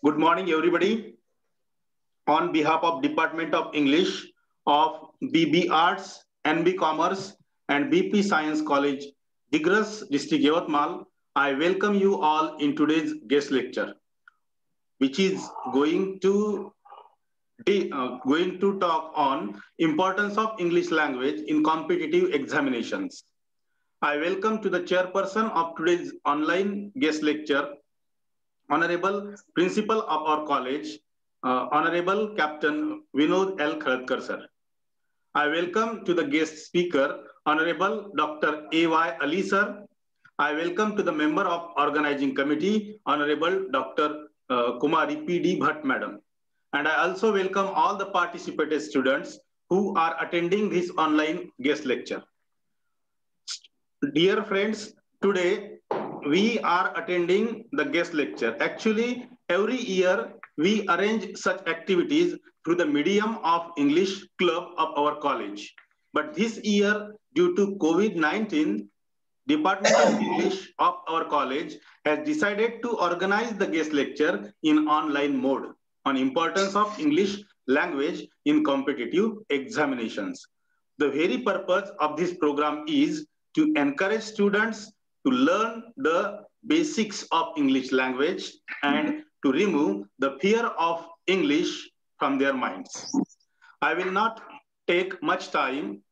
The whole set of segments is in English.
Good morning, everybody. On behalf of Department of English of BB Arts, NB Commerce, and BP Science College, Digras, District Yavatmal, I welcome you all in today's guest lecture, which is going to talk on importance of English language in competitive examinations. I welcome to the chairperson of today's online guest lecture, Honorable Principal of our college, Honorable Captain Vinod L. Khadkar, sir. I welcome to the guest speaker, Honorable Dr. A.Y. Ali, sir. I welcome to the member of organizing committee, Honorable Dr. Kumari P.D. Bhatt, madam. And I also welcome all the participated students who are attending this online guest lecture. Dear friends, today we are attending the guest lecture. Actually, every year we arrange such activities through the medium of English club of our college. But this year, due to COVID-19, Department of English of our college has decided to organize the guest lecture in online mode on importance of English language in competitive examinations. The very purpose of this program is to encourage students to learn the basics of English language and to remove the fear of English from their minds. I will not take much time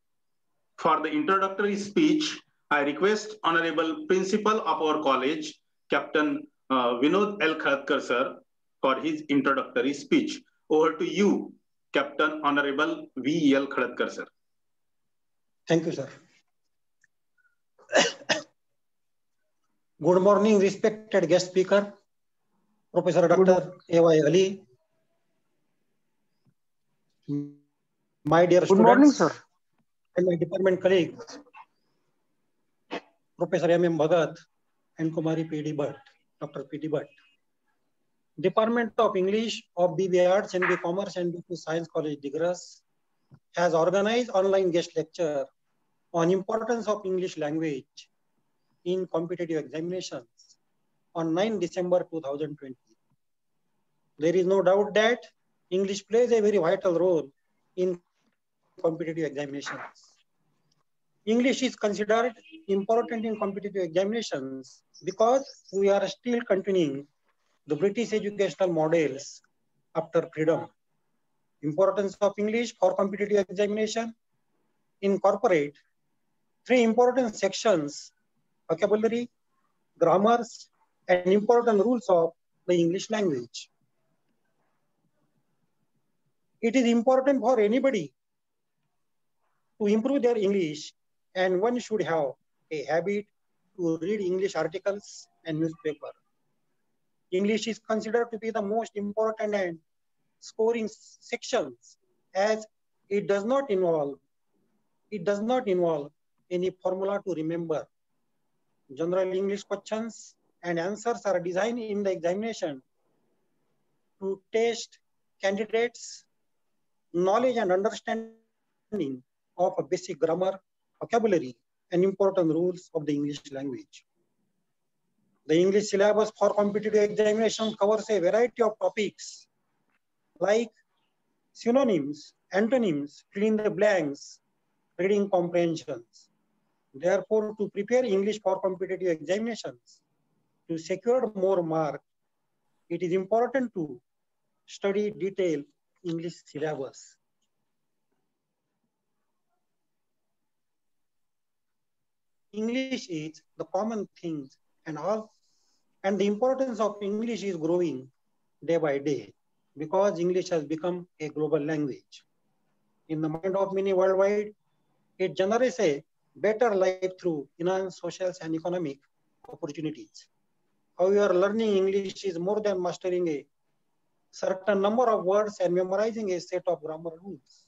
for the introductory speech. I request Honorable Principal of our college, Captain Vinod L. Khadkar, sir, for his introductory speech. Over to you, Captain Honorable V. L. Khadkar, sir. Thank you, sir. Good morning, respected guest speaker, Professor Dr. A.Y. Ali. My dear students. Good morning, sir. And my department colleagues, Professor M.M. Bhagat and Kumari P.D. Bhatt, Dr. P.D. Bhatt. Department of English of BB Arts, NB Commerce and BP Science College, Digras has organized online guest lecture on importance of English language in competitive examinations on 9 December 2020. There is no doubt that English plays a very vital role in competitive examinations. English is considered important in competitive examinations because we are still continuing the British educational models after freedom. Importance of English for competitive examination incorporate three important sections: vocabulary, grammars, and important rules of the English language. It is important for anybody to improve their English, and one should have a habit to read English articles and newspaper. English is considered to be the most important and scoring sections as it does not involve any formula to remember. General English questions and answers are designed in the examination to test candidates' knowledge and understanding of a basic grammar, vocabulary, and important rules of the English language. The English syllabus for competitive examination covers a variety of topics like synonyms, antonyms, fill in the blanks, reading comprehensions. Therefore, to prepare English for competitive examinations, to secure more marks, it is important to study detailed English syllabus. English is the common thing and the importance of English is growing day by day because English has become a global language. In the mind of many worldwide, it generates a better life through enhanced social and economic opportunities. However, learning English is more than mastering a certain number of words and memorizing a set of grammar rules.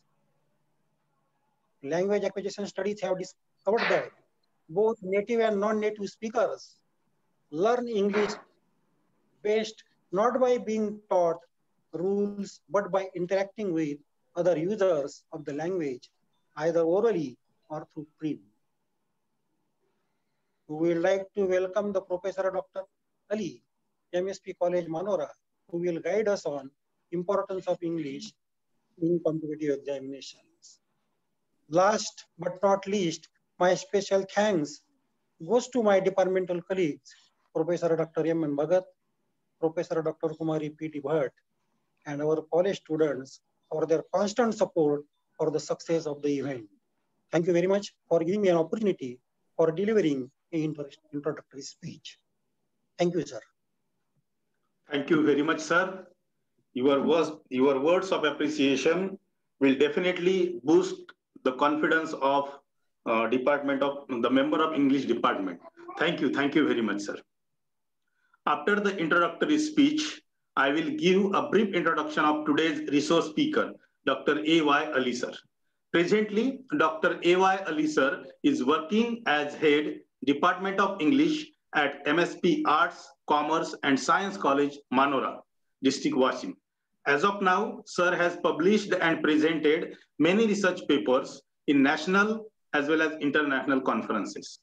Language acquisition studies have discovered that both native and non-native speakers learn English best not by being taught rules, but by interacting with other users of the language, either orally or through print. We would like to welcome the Professor Dr. Ali, MSP College, Manora, who will guide us on importance of English in competitive examinations. Last but not least, my special thanks goes to my departmental colleagues, Professor Dr. M. Bhagat, Professor Dr. Kumari P.T. Bhatt, and our college students for their constant support for the success of the event. Thank you very much for giving me an opportunity for delivering an introductory speech. Thank you, sir. Thank you very much, sir. Your words of appreciation will definitely boost the confidence of the member of English department. Thank you very much, sir. After the introductory speech, I will give a brief introduction of today's resource speaker, Dr. A.Y. Ali, sir. Presently, Dr. A.Y. Ali, sir, is working as head Department of English at MSP Arts, Commerce and Science College, Manora, District Washing. As of now, sir has published and presented many research papers in national as well as international conferences.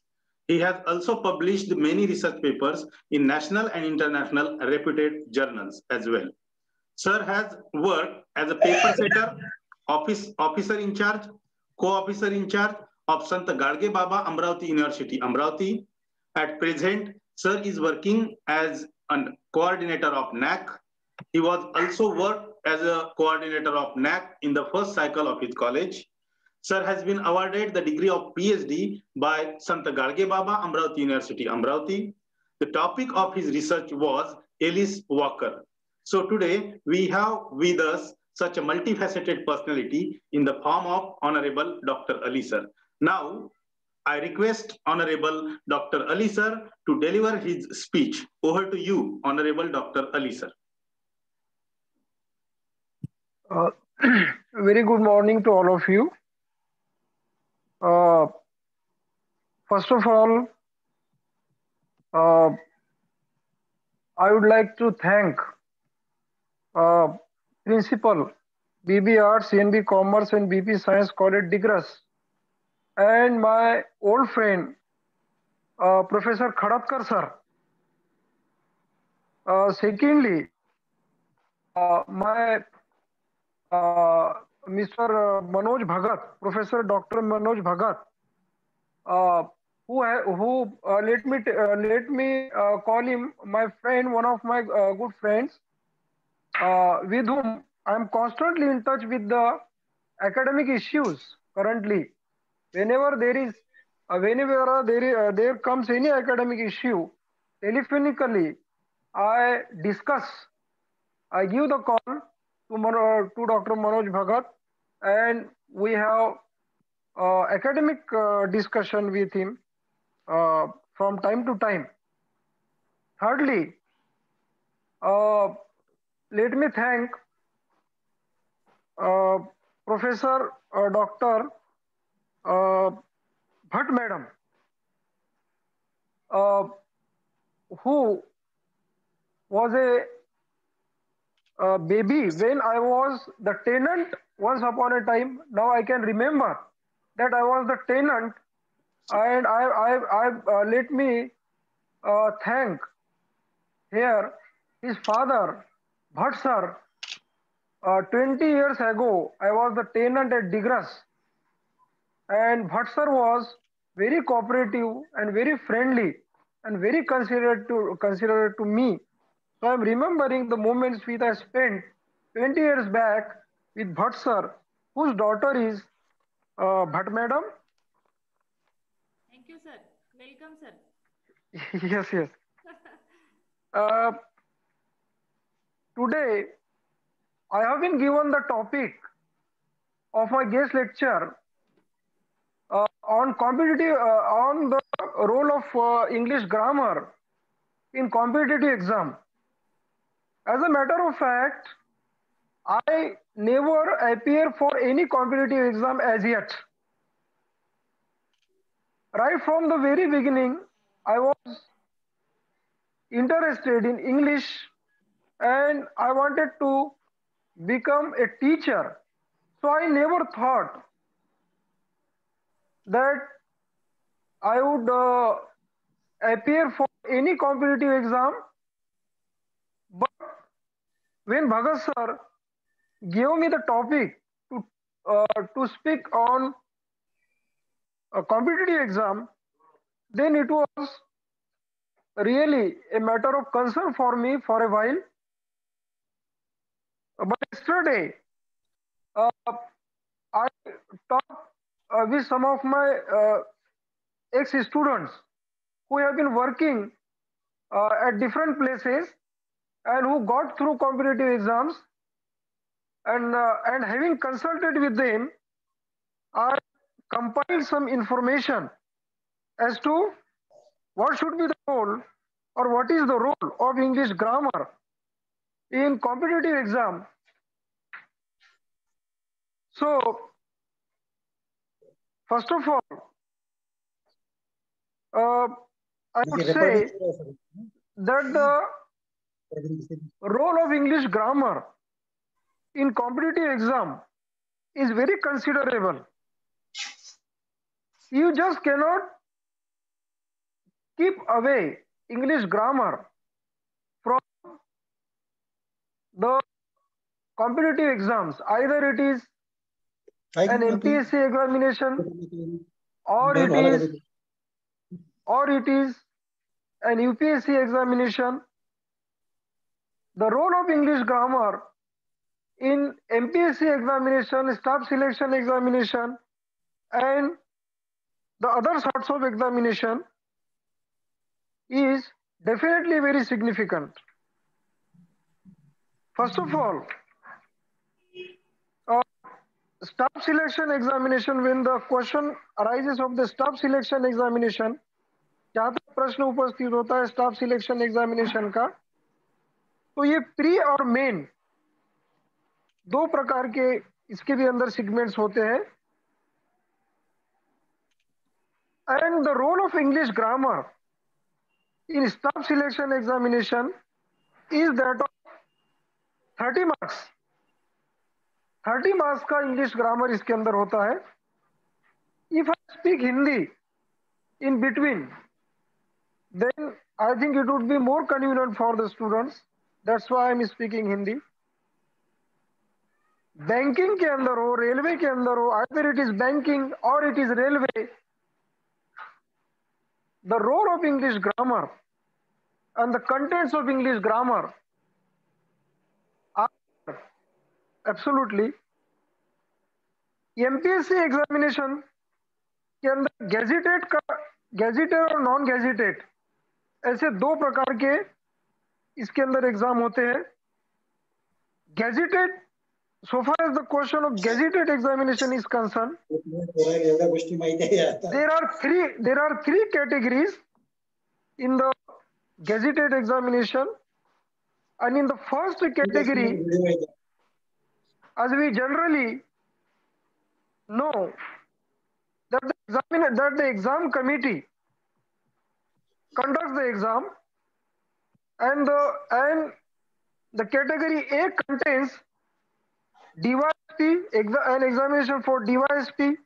He has also published many research papers in national and international reputed journals as well. Sir has worked as a paper setter, officer in charge, co-officer in charge of Sant Gadge Baba Amravati University, Amravati. At present, sir is working as a coordinator of NAC. He was also worked as a coordinator of NAC in the first cycle of his college. Sir has been awarded the degree of PhD by Sant Gadge Baba Amravati University, Amravati. The topic of his research was Alice Walker. So today we have with us such a multifaceted personality in the form of Honorable Dr. Ali, sir. Now, I request Honorable Dr. Ali, sir, to deliver his speech. Over to you, Honorable Dr. Ali, sir. Very good morning to all of you. First of all, I would like to thank Principal BB Arts, CNB Commerce and BP Science College Digras, and my old friend Professor Khadapkar sir. Secondly, my Mr. Manoj Bhagat, Professor Dr. Manoj Bhagat, who let me call him my friend, one of my good friends, with whom I am constantly in touch with the academic issues currently. Whenever there comes any academic issue, telephonically I give the call to Dr. Manoj Bhagat, and we have academic discussion with him from time to time. Thirdly, let me thank Professor Dr. Bhatt Madam, who was a baby when I was the tenant once upon a time. Now I can remember that I was the tenant, and let me thank here his father, Bhatt sir. 20 years ago, I was the tenant at Digras, and Bhatt sir was very cooperative and very friendly and very considerate to me. So I'm remembering the moments which I spent 20 years back with Bhatt sir, whose daughter is Bhatt Madam. Thank you, sir. Welcome, sir. Yes, yes. Today, I have been given the topic of my guest lecture on the role of English grammar in competitive exam. As a matter of fact, I never appear for any competitive exam as yet. Right from the very beginning, I was interested in English and I wanted to become a teacher. So I never thought that I would appear for any competitive exam. But when Bhagat sir gave me the topic to speak on a competitive exam, then it was really a matter of concern for me for a while. But yesterday, uh, I talked with some of my ex-students who have been working at different places and who got through competitive exams, and having consulted with them, I compiled some information as to what should be the role or what is the role of English grammar in competitive exam. So, first of all, I would say that the role of English grammar in competitive exam is very considerable. You just cannot keep away English grammar from the competitive exams. Either it is an MPSC examination, or it is an UPSC examination. The role of English grammar in MPSC examination, staff selection examination, and the other sorts of examination is definitely very significant. First of all, staff selection examination, when the question arises of the staff selection examination, जहां तक प्रश्न उपस्थित होता है staff selection examination का, तो ये pre और मेन दो प्रकार के इसके भी अंदर सेगमेंट्स होते हैं. And the role of English grammar in staff selection examination is that of 30 marks. 30 marks का इंग्लिश ग्रामर इसके अंदर होता है. If I speak Hindi in between, then I think it would be more convenient for the students. That's why I'm speaking Hindi. Banking के अंदर हो, railway के अंदर हो, either it is banking or it is railway, the role of English grammar and the contents of English grammar are absolutely. MPSC examination के अंदर gazetted और non gazetted ऐसे दो प्रकार के इसके अंदर एग्जाम होते हैं. Gazetted, so far as the question of gazetted examination is concerned, there are three categories in the gazetted examination. And in the first category, as we generally know, that the exam committee conducts the exam, and the category A contains DYSP, an examination for DYSP,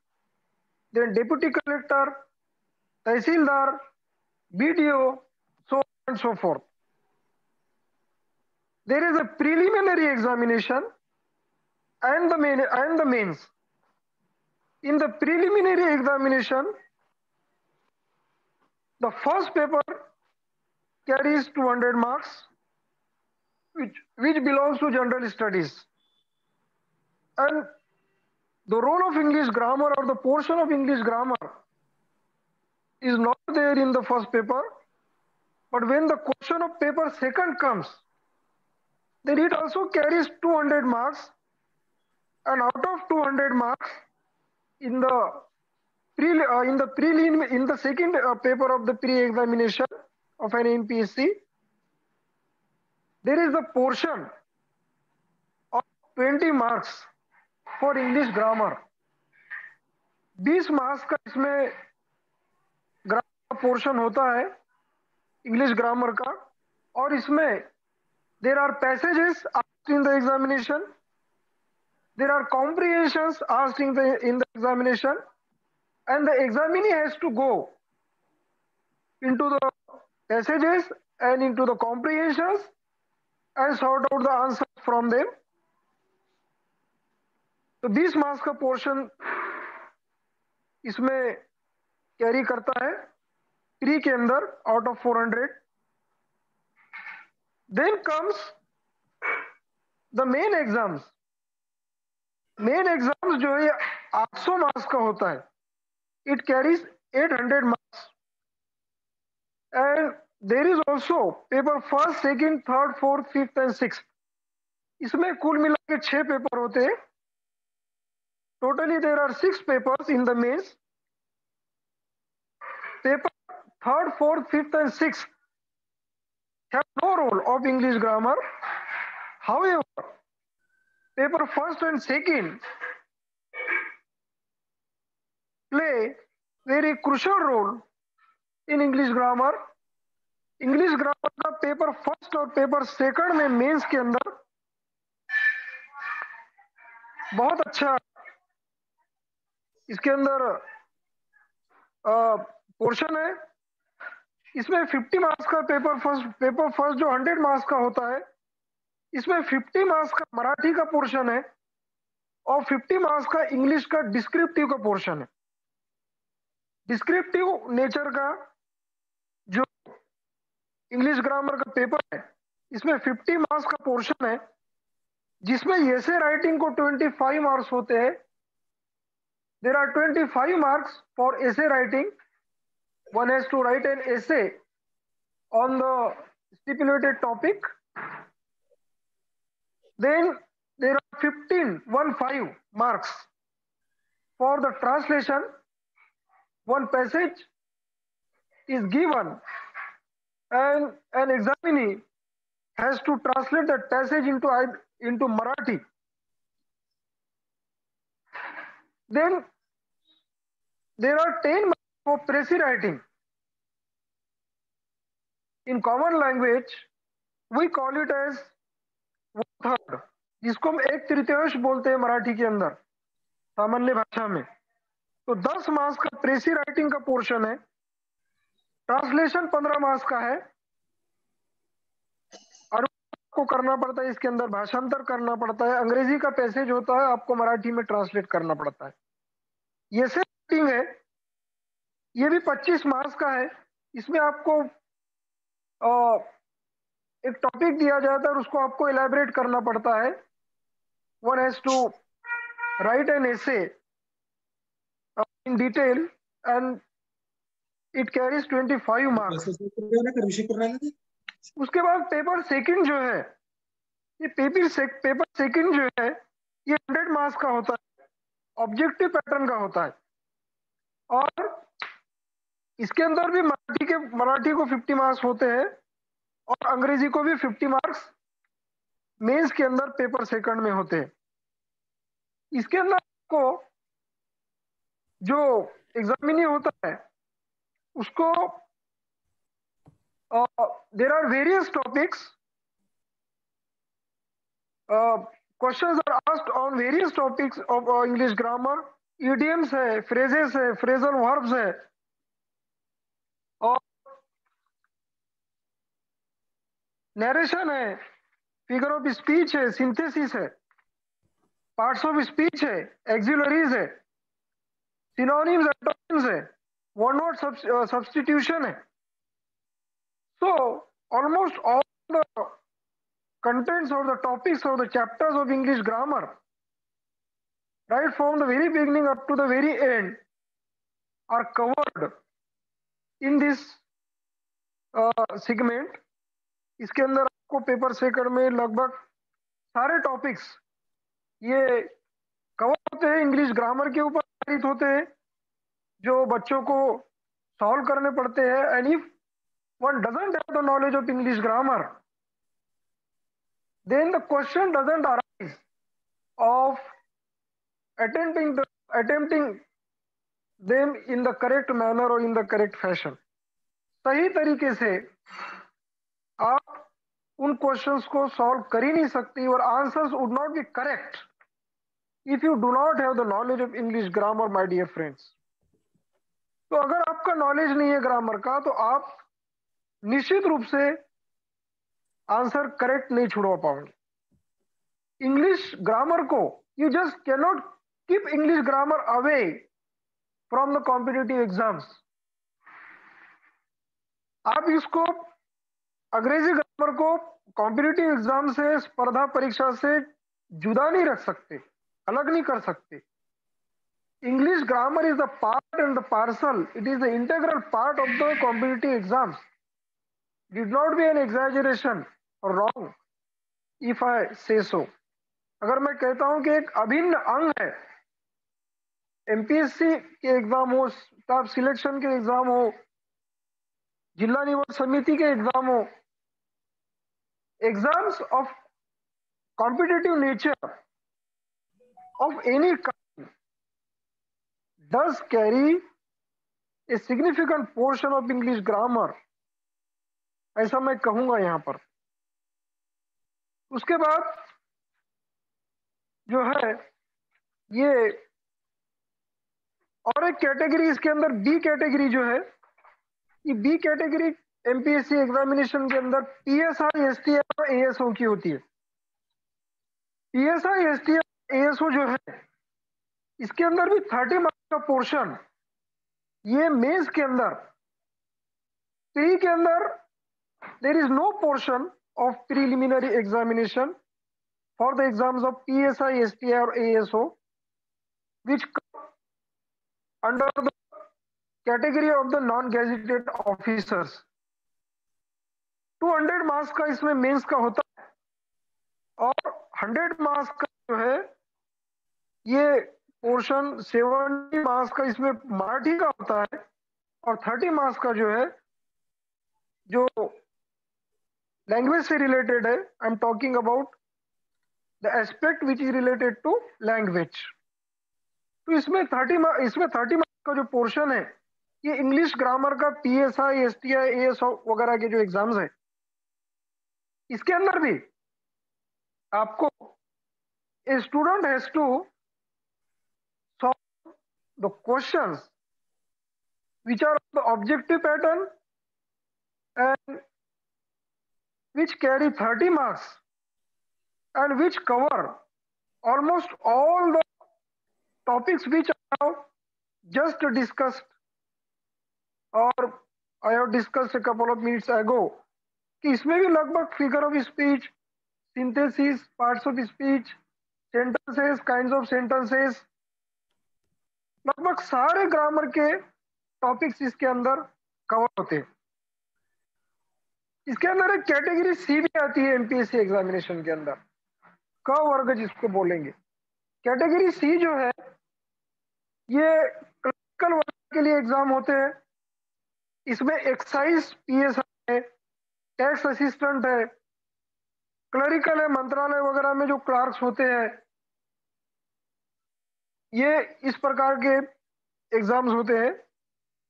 then deputy collector, Tahsildar, BDO, so on and so forth. There is a preliminary examination and the mains. In the preliminary examination, the first paper carries 200 marks, which belongs to general studies. And the role of English grammar or the portion of English grammar is not there in the first paper. But when the question of paper second comes, then it also carries 200 marks. And out of 200 marks, in the second paper of the pre-examination of an MPSC, there is a portion of 20 marks for English grammar. 20 marks का इसमें grammar portion होता है English grammar का, और इसमें there are passages asked in the examination, there are comprehensions asked in the examination, and the examinee has to go into the passages and into the comprehensions and sort out the answers from them. तो 20 marks का portion इसमें carry करता है pre के अंदर out of 400. Then comes the main exams. Main exams जो है 800 marks का होता है. It carries 800 marks. And there is also paper first, second, third, fourth, fifth and six. इसमें कुल मिला के 6 पेपर होते हैं. Totally there are 6 papers in the mains. Paper third, fourth, fifth and six have no role of English grammar. However, paper first and second play very crucial role in English grammar. English grammar का paper first और paper second में mains के अंदर बहुत अच्छा इसके अंदर portion है. इसमें 50 मार्क्स का पेपर फर्स्ट जो 100 मार्क्स का होता है, इसमें 50 मार्क्स का मराठी का पोर्शन है और 50 मार्क्स का इंग्लिश का डिस्क्रिप्टिव का पोर्शन है. डिस्क्रिप्टिव नेचर का जो इंग्लिश ग्रामर का पेपर है, इसमें 50 मार्क्स का पोर्शन है जिसमें एसे राइटिंग को 25 मार्क्स होते हैं. There are 25 marks for essay writing. One has to write an essay on the stipulated topic. Then there are 15 marks for the translation. One passage is given and an examinee has to translate that passage into Marathi. Then there are 10 marks for précis writing. In common language, we call it as 1/3, जिसको हम 1/3 बोलते हैं मराठी के अंदर सामान्य भाषा में. तो 10 मार्क्स का प्रेसी राइटिंग का पोर्शन है. ट्रांसलेशन 15 मार्क्स का है. आपको करना पड़ता है, इसके अंदर भाषांतर करना पड़ता है. अंग्रेजी का पैसेज होता है, आपको मराठी में ट्रांसलेट करना पड़ता है. ये से राइटिंग है, ये भी 25 मार्क्स का है. इसमें आपको एक टॉपिक दिया जाता है और उसको आपको इलैबोरेट करना पड़ता है. One has to write an essay in detail and it carries 25 marks. उसके बाद पेपर सेकंड जो है, ये पेपर सेकंड जो है, ये 100 मार्क्स का होता है. ऑब्जेक्टिव पैटर्न का होता है और इसके अंदर भी मराठी को 50 मार्क्स होते हैं और अंग्रेजी को भी 50 मार्क्स मेंस के अंदर पेपर सेकंड में होते हैं. इसके अंदर को जो एग्जामिनी होता है उसको there are various topics. Questions are asked on various topics of English grammar. Idioms है, फ्रेजेस है, फ्रेजल वर्ब्स है और नरेशन है, फिगर ऑफ स्पीच है, सिंथेसिस है, पार्ट्स ऑफ स्पीच है, एक्सिलरीज है, सिनोनिम्स, एंटोनिम्स है, वन वर्ड सब्स्टिट्यूशन है. So almost all the contents of the topics of the chapters of English grammar, right from the very beginning up to the very end, are covered in this segment. इसके अंदर आपको paper second में लगभग सारे topics ये cover होते हैं, English grammar के ऊपर आधारित होते हैं, जो बच्चों को सॉल्व करने पड़ते हैं. And if one doesn't have the knowledge of English grammar, then the question doesn't arise of attempting them in the correct manner or in the correct fashion. सही तरीके से आप उन क्वेश्चंस को सॉल्व कर ही नहीं सकती और answers would not be correct if you do not have the knowledge of English grammar, my dear friends. तो अगर आपका नॉलेज नहीं है ग्रामर का तो आप निश्चित रूप से आंसर करेक्ट नहीं छुड़वा पाओगे. इंग्लिश ग्रामर को, you just cannot keep English grammar away from the competitive exams. आप इसको अंग्रेजी ग्रामर को कॉम्पिटिटिव एग्जाम से, स्पर्धा परीक्षा से जुदा नहीं रख सकते, अलग नहीं कर सकते। English grammar is the part and the parcel. It is the integral part of the competitive exams. It did not be an exaggeration or wrong if I say so. अगर मैं कहता हूं कि एक अभिन्न अंग है, एमपीएससी के एग्जाम हो, स्टाफ सिलेक्शन के एग्जाम हो, जिला निवास समिति के एग्जाम हो, exams of competitive nature of any does carry a significant portion of English grammar, ऐसा मैं कहूंगा यहां पर। उसके बाद जो है ये और एक कैटेगरी इसके अंदर बी कैटेगरी जो है, ये बी कैटेगरी एमपीएससी एग्जामिनेशन के अंदर पीएसआई, एसटीआर और एएसओ की होती है। पीएसआई, एसटीआर, एएसओ जो है इसके अंदर भी 30 मार्क्स का पोर्शन ये मेंस के अंदर, प्री के अंदर there is no portion of preliminary examination for the exams of PSI, STI और ASO which under the category of the non gazetted officers. 200 marks का इसमें मेंस का होता है और 100 मार्क्स का जो है ये पोर्शन 70 मार्क्स का इसमें मराठी का होता है और 30 मार्क्स का जो है जो लैंग्वेज से रिलेटेड है। I am talking about the aspect which is related to language. तो इसमें 30 मार्क्स का जो पोर्शन है ये इंग्लिश ग्रामर का पीएसआई, एसटीआई, एएसओ वगैरह के जो एग्जाम्स है इसके अंदर भी आपको a student has to the questions which are of the objective pattern and which carry 30 marks and which cover almost all the topics which I have just discussed or I have discussed a couple of minutes ago, कि इसमें भी लगभग figure of speech, synthesis, parts of speech, sentences, kinds of sentences, लगभग सारे grammar के topics इसके अंदर cover होते हैं। इसके अंदर एक कैटेगरी सी भी आती है एमपीएससी एग्जामिनेशन के अंदर, क वर्ग जिसको बोलेंगे। कैटेगरी सी जो है ये क्लरिकल वर्ग के लिए एग्जाम होते हैं। इसमें एक्साइज पीएसआई है, टैक्स असिस्टेंट है, क्लरिकल है, मंत्रालय वगैरह में जो क्लार्क्स होते हैं, ये इस प्रकार के एग्जाम्स होते हैं।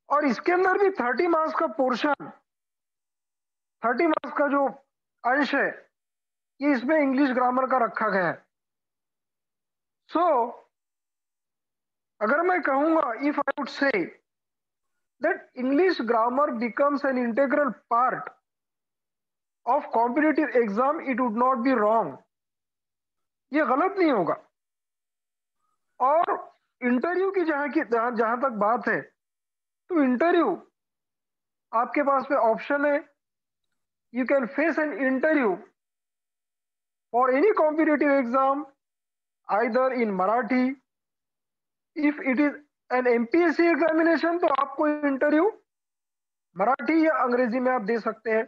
और इसके अंदर भी 30 मार्क्स का पोर्शन, 30 मार्क्स का जो अंश है ये इसमें इंग्लिश ग्रामर का रखा गया है। सो अगर मैं कहूंगा, if I would say that English grammar becomes an integral part of competitive exam, it would not be wrong, ये गलत नहीं होगा। और इंटरव्यू की जहां तक बात है, तो इंटरव्यू आपके पास में ऑप्शन है, you can face an interview for any competitive exam either in Marathi, if it is an MPSC examination तो आपको इंटरव्यू मराठी या अंग्रेजी में आप दे सकते हैं।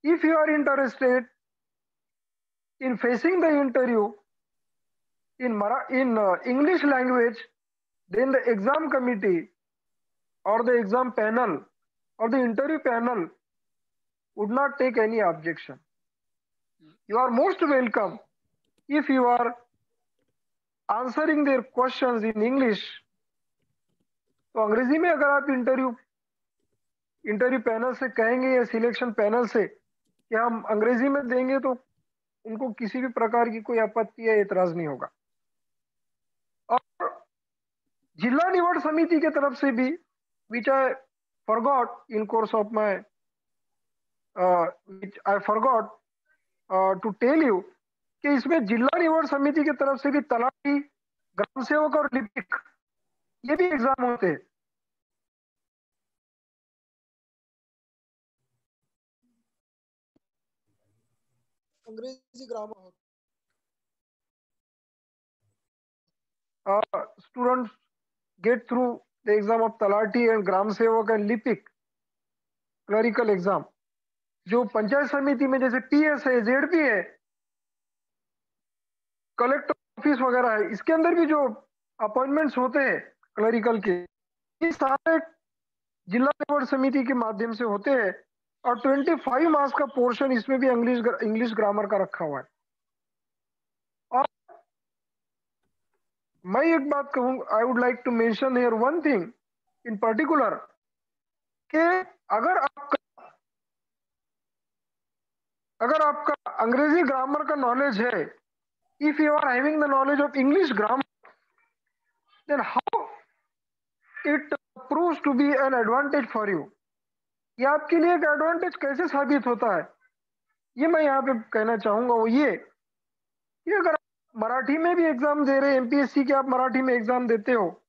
If you are interested in facing the interview in English language, then the exam committee or the exam panel or the interview panel would not take any objection. You are most welcome if you are answering their questions in English. तो अंग्रेजी में अगर आप interview panel से कहेंगे या selection panel से कि हम अंग्रेजी में देंगे तो उनको किसी भी प्रकार की कोई आपत्ति या एतराज नहीं होगा। और जिला निवड समिति के तरफ से भी, which I forgot in course of my which I forgot to tell you, कि इसमें जिला निवड समिति की तरफ से भी तलाटी, ग्राम सेवक और लिपिक ये भी एग्जाम होते हैं। अंग्रेजी grammar students get through the exam of talati and gram sevak and lipik clerical exam। जो पंचायत समिति में जैसे पीएस है, जेडपी है, कलेक्टर ऑफिस वगैरह है, इसके अंदर भी जो अपॉइंटमेंट्स होते हैं क्लरिकल के, ये सारे जिला निवड समिति के माध्यम से होते हैं। और 25 मार्क्स का पोर्शन इसमें भी इंग्लिश ग्रामर का रखा हुआ है। और मैं एक बात कहूँ, I would like to mention here one thing in particular, कि अगर आपका अंग्रेजी ग्रामर का नॉलेज है, if you are having the knowledge of English grammar, then how it proves to be an advantage for you. ये आपके लिए एक एडवांटेज कैसे साबित होता है, ये मैं यहाँ पे कहना चाहूंगा। वो ये कि अगर आप मराठी में भी एग्जाम दे रहे हैं, एमपीएससी के आप मराठी में एग्जाम देते हो,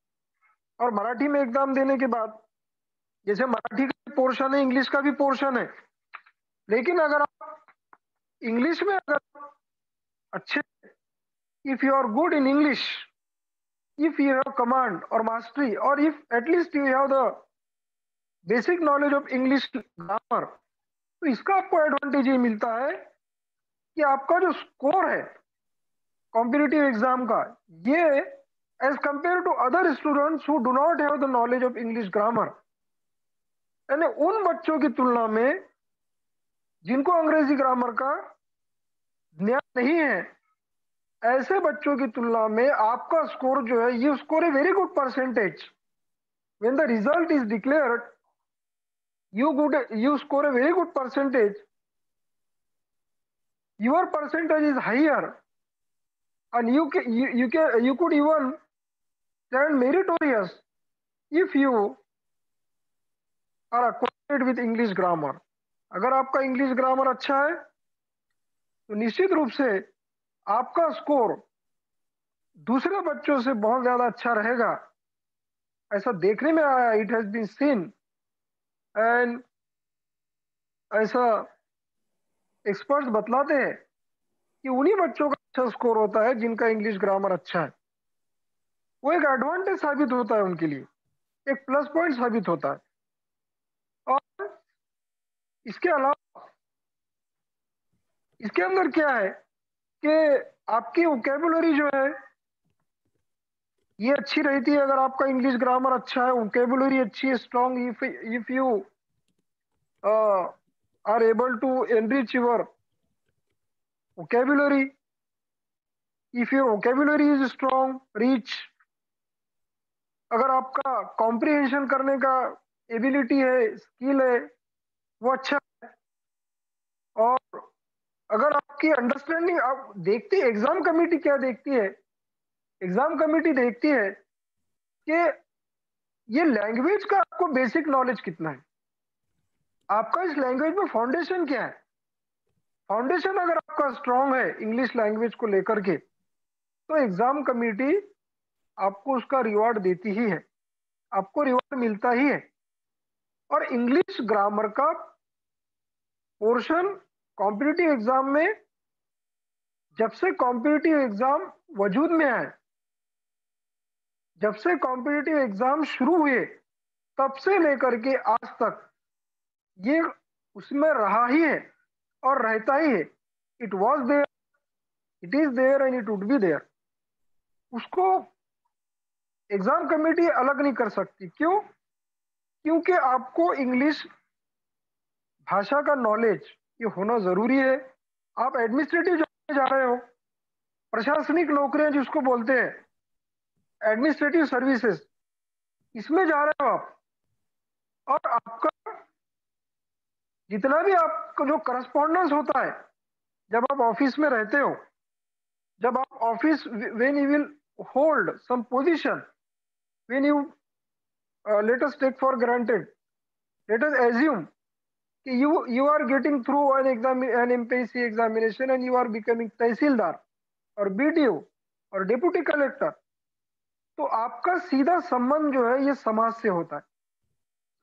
और मराठी में एग्जाम देने के बाद जैसे मराठी का पोर्शन है, इंग्लिश का भी पोर्शन है, लेकिन अगर आप इंग्लिश में अगर अच्छे, if you are good in English, if you have command or mastery, or if at least you have the basic knowledge of English grammar, तो इसका आपको एडवांटेज ये मिलता है कि आपका जो स्कोर है कॉम्पिटिटिव एग्जाम का, ये edge compare to other students who do not have the knowledge of English grammar, यानी उन बच्चों की तुलना में जिनको अंग्रेजी ग्रामर का ज्ञान नहीं है, ऐसे बच्चों की तुलना में आपका स्कोर जो है, ये score a very good percentage. When the result is declared, you score a very good percentage. Your percentage is higher, and you could even stand meritorious if you are acquainted with English grammar. अगर आपका English grammar अच्छा है तो निश्चित रूप से आपका score दूसरे बच्चों से बहुत ज्यादा अच्छा रहेगा, ऐसा देखने में आया। It has been seen, and ऐसा एक्सपर्ट्स बतलाते हैं कि उन्हीं बच्चों का अच्छा स्कोर होता है जिनका इंग्लिश ग्रामर अच्छा है। वो एक एडवांटेज साबित होता है उनके लिए, एक प्लस पॉइंट साबित होता है। और इसके अलावा इसके अंदर क्या है कि आपकी वोकैबुलरी जो है ये अच्छी रहती है। अगर आपका इंग्लिश ग्रामर अच्छा है, वोकैबुलरी अच्छी है, strong, if you are able to enrich your vocabulary, if your vocabulary is strong, rich, अगर आपका कॉम्प्रिहेंशन करने का एबिलिटी है, स्किल है, वो अच्छा है, और अगर आपकी अंडरस्टैंडिंग, आप देखते हैं एग्जाम कमेटी क्या देखती है, एग्जाम कमेटी देखती है कि ये लैंग्वेज का आपको बेसिक नॉलेज कितना है, आपका इस लैंग्वेज में फाउंडेशन क्या है। फाउंडेशन अगर आपका स्ट्रांग है इंग्लिश लैंग्वेज को लेकर के, तो एग्जाम कमेटी आपको उसका रिवॉर्ड देती ही है, आपको रिवॉर्ड मिलता ही है। और इंग्लिश ग्रामर का पोर्शन कॉम्पिटिटिव एग्जाम में, जब से कॉम्पिटिटिव एग्जाम वजूद में आए, जब से कॉम्पिटिटिव एग्जाम शुरू हुए, तब से लेकर के आज तक ये उसमें रहा ही है और रहता ही है। It was there, it is there and it would be there. उसको एग्जाम कमेटी अलग नहीं कर सकती। क्यों? क्योंकि आपको इंग्लिश भाषा का नॉलेज ये होना जरूरी है। आप एडमिनिस्ट्रेटिव जॉब में जा रहे हो, प्रशासनिक नौकरियां जिसको बोलते हैं, एडमिनिस्ट्रेटिव सर्विसेज, इसमें जा रहे हो आप, और आपका जितना भी आपका जो करस्पॉन्डेंस होता है जब आप ऑफिस में रहते हो, जब आप office, when you will hold some position, when you let us take for granted, let us assume you are getting through an MPSC examination and you are becoming तहसीलदार और BDO और डिप्टी कलेक्टर, तो आपका सीधा संबंध जो है ये समाज से होता है।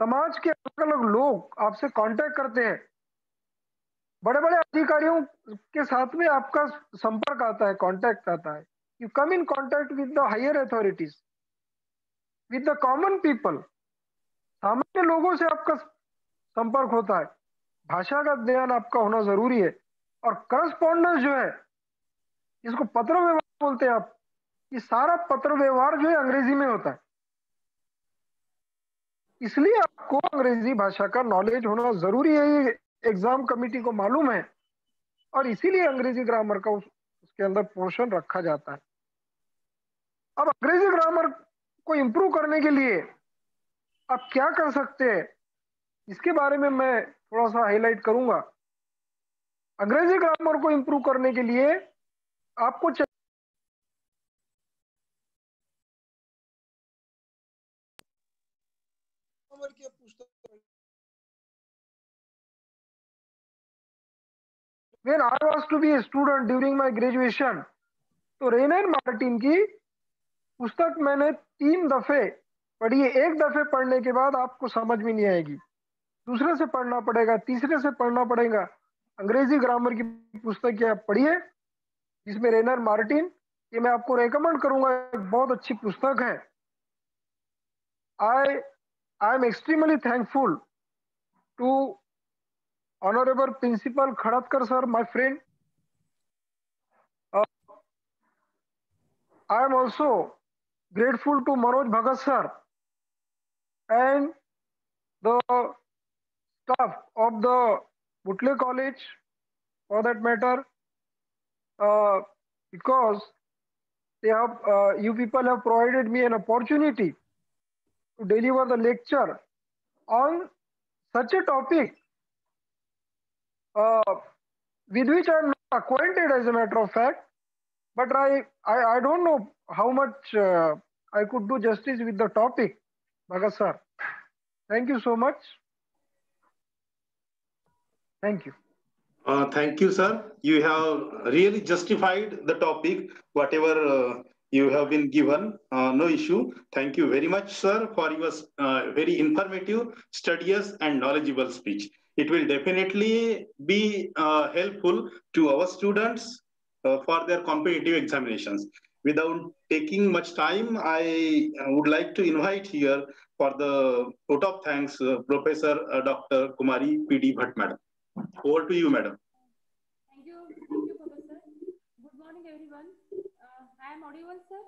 समाज के अलग अलग लोग आपसे कांटेक्ट करते हैं, बड़े बड़े अधिकारियों के साथ में आपका संपर्क आता है, कांटेक्ट आता है। You come in contact with the higher authorities, with the common people, सामान्य लोगों से आपका संपर्क होता है। भाषा का ज्ञान आपका होना जरूरी है। और करस्पॉन्डेंस जो है, इसको पत्र व्यवहार बोलते हैं आप, ये सारा पत्र व्यवहार जो है अंग्रेजी में होता है। इसलिए आपको अंग्रेजी भाषा का नॉलेज होना जरूरी है, ये एग्जाम कमेटी को मालूम है, और इसीलिए अंग्रेजी ग्रामर का उसके अंदर पोर्शन रखा जाता है। अब अंग्रेजी ग्रामर को इंप्रूव करने के लिए आप क्या कर सकते हैं, इसके बारे में मैं थोड़ा सा हाईलाइट करूंगा। अंग्रेजी ग्रामर को इंप्रूव करने के लिए आपको When I was to be a student during my graduation, तो रेनर मार्टिन की पुस्तक मैंने 3 दफे पढ़ी है। एक दफे पढ़ने के बाद आपको समझ में नहीं आएगी, दूसरे से पढ़ना पड़ेगा, तीसरे से पढ़ना पड़ेगा। अंग्रेजी ग्रामर की पुस्तक आप पढ़िए, जिसमें रेनर मार्टिन, ये मैं आपको रेकमेंड करूंगा, एक बहुत अच्छी पुस्तक है। I am extremely thankful to Honorable Principal Khadatkar sir, my friend. I am also grateful to Manoj Bhagat sir and the staff of the Butle College, for that matter, because they have, you people have provided me an opportunity to deliver the lecture on such a topic with which I am not acquainted, as a matter of fact, but I don't know how much I could do justice with the topic. Bhagat sir, thank you so much. Thank you. Thank you, sir. You have really justified the topic, whatever you have been given. No issue. Thank you very much, sir, for your very informative, studious, and knowledgeable speech. It will definitely be helpful to our students for their competitive examinations. Without taking much time, I would like to invite here for the vote of thanks, Professor Dr. Kumari P.D. Bhatt, madam. Over to you, madam. Thank you, Professor. Good morning, everyone. I am audible, sir?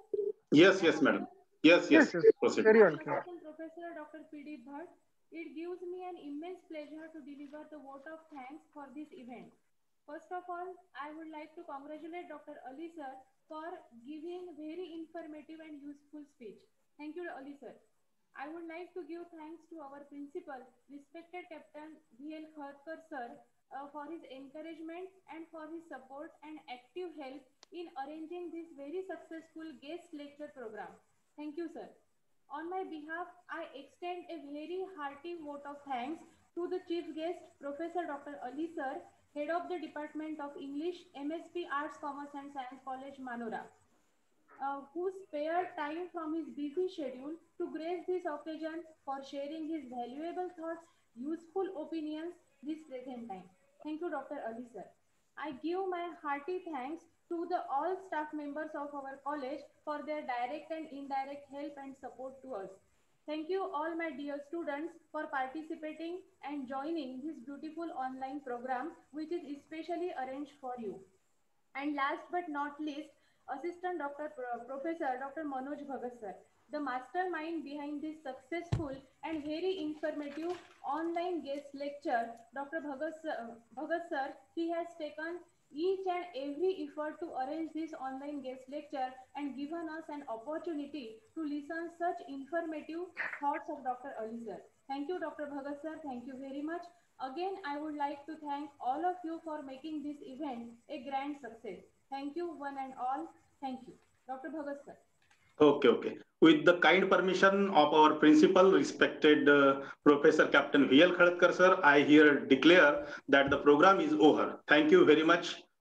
Yes, madam. Yes. Proceed. Very well. Professor Dr. P.D. Bhatt, it gives me an immense pleasure to deliver the vote of thanks for this event. First of all, I would like to congratulate Dr. Ali sir for giving very informative and useful speech. Thank you, Ali sir. I would like to give thanks to our principal, respected Captain V.L. Kharkar sir, for his encouragement and for his support and active help in arranging this very successful guest lecture program. Thank you, sir. On my behalf, I extend a very hearty vote of thanks to the chief guest, Professor Dr. Ali sir, head of the Department of English, MSP Arts, Commerce and Science College, Manora, who spared time from his busy schedule to grace this occasion for sharing his valuable thoughts, useful opinions this present time. Thank you, Dr. Ali sir. I give my hearty thanks to the all staff members of our college for their direct and indirect help and support to us. Thank you all my dear students for participating and joining this beautiful online program which is especially arranged for you. And last but not least, Assistant Professor Dr. Manoj Bhagat sir, the mastermind behind this successful and very informative online guest lecture. Dr. Bhagat sir, he has taken each and every effort to arrange this online guest lecture and given us an opportunity to listen such informative thoughts of Dr. Ali sir. Thank you, Dr. Bhagat sir. Thank you very much. Again, I would like to thank all of you for making this event a grand success. Thank you, one and all. Thank you. Dr. Bhagat sir. Okay, okay. With the kind permission of our principal, respected Professor Captain V.L. Khadkar, sir, I here declare that the program is over. Thank you very much.